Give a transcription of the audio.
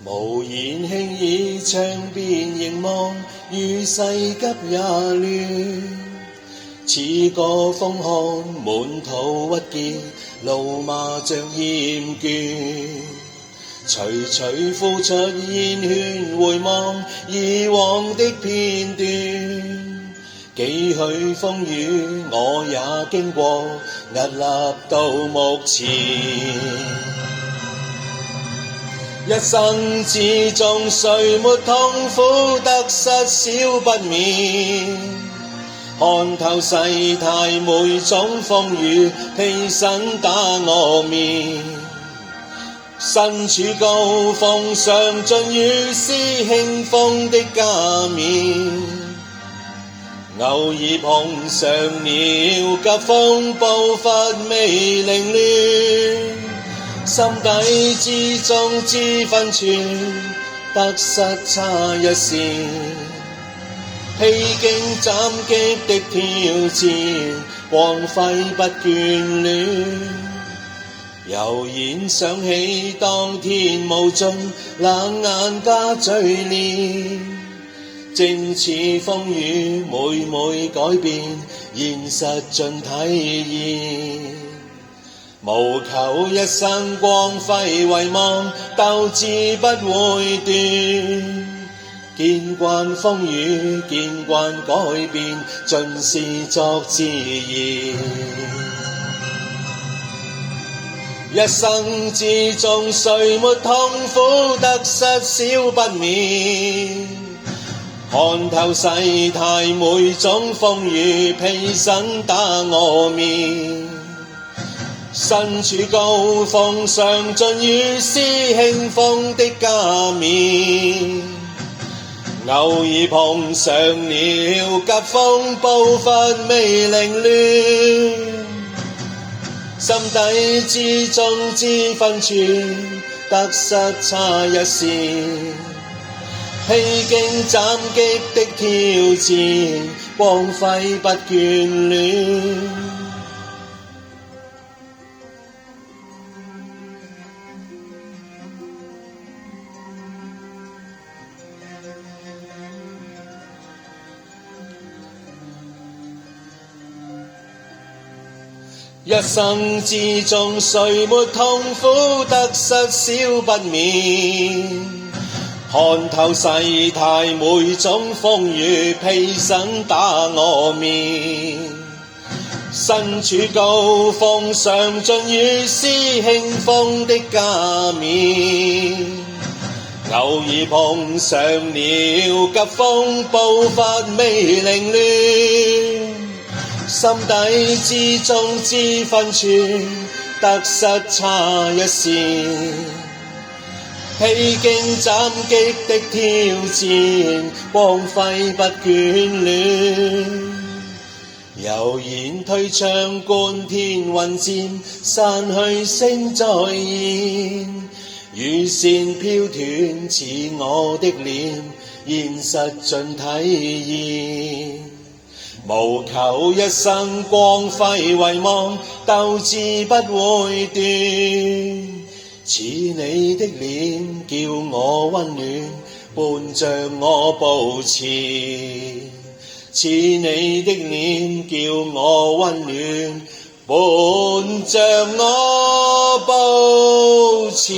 無言輕倚窗邊凝望，與世急也亂。似個風看滿途鬱結，怒罵着厭倦。徐徐呼出煙圈，回望以往的片段。幾許風雨我也經過，屹立到目前。一生之中誰沒痛苦得失少不免，看透世態每種風雨，披身打我面。身處高峰上盡如是輕風的加冕，偶爾碰上了急風步伐未凌亂，心底之中知分寸，得失差一線。披荊斬棘的挑戰，光輝不眷戀。悠然想起當天無盡冷眼加嘴臉，正似風雨每每改變，現實盡體現。無求一生光輝遺忘，鬥志不會斷。見慣風雨，見慣改變，盡是作自然。一生之中誰沒痛苦得失少不免，看透世態每種風雨，披身打我面。身處高峰上盡如是輕風的加冕，偶爾碰上了急風步伐未凌亂，心底之中知分寸，得失差一線。披荊斬棘的挑戰，光輝不眷戀。一生之中誰沒痛苦得失少不免，看透世態每種風雨，披身打我面。身處高峰上盡如是輕風的加冕，偶爾碰上了急風步伐未凌亂，心底之中知分寸，得失差一線。披荊斬棘的挑戰，光輝不眷戀。悠然退場觀天雲漸，散去星再現。雨線飄斷似我的臉，現實盡體現。無求一生光輝遺忘，鬥志不會斷。似你的臉叫我溫暖，伴着我步前。似你的臉叫我溫暖，伴着我步前。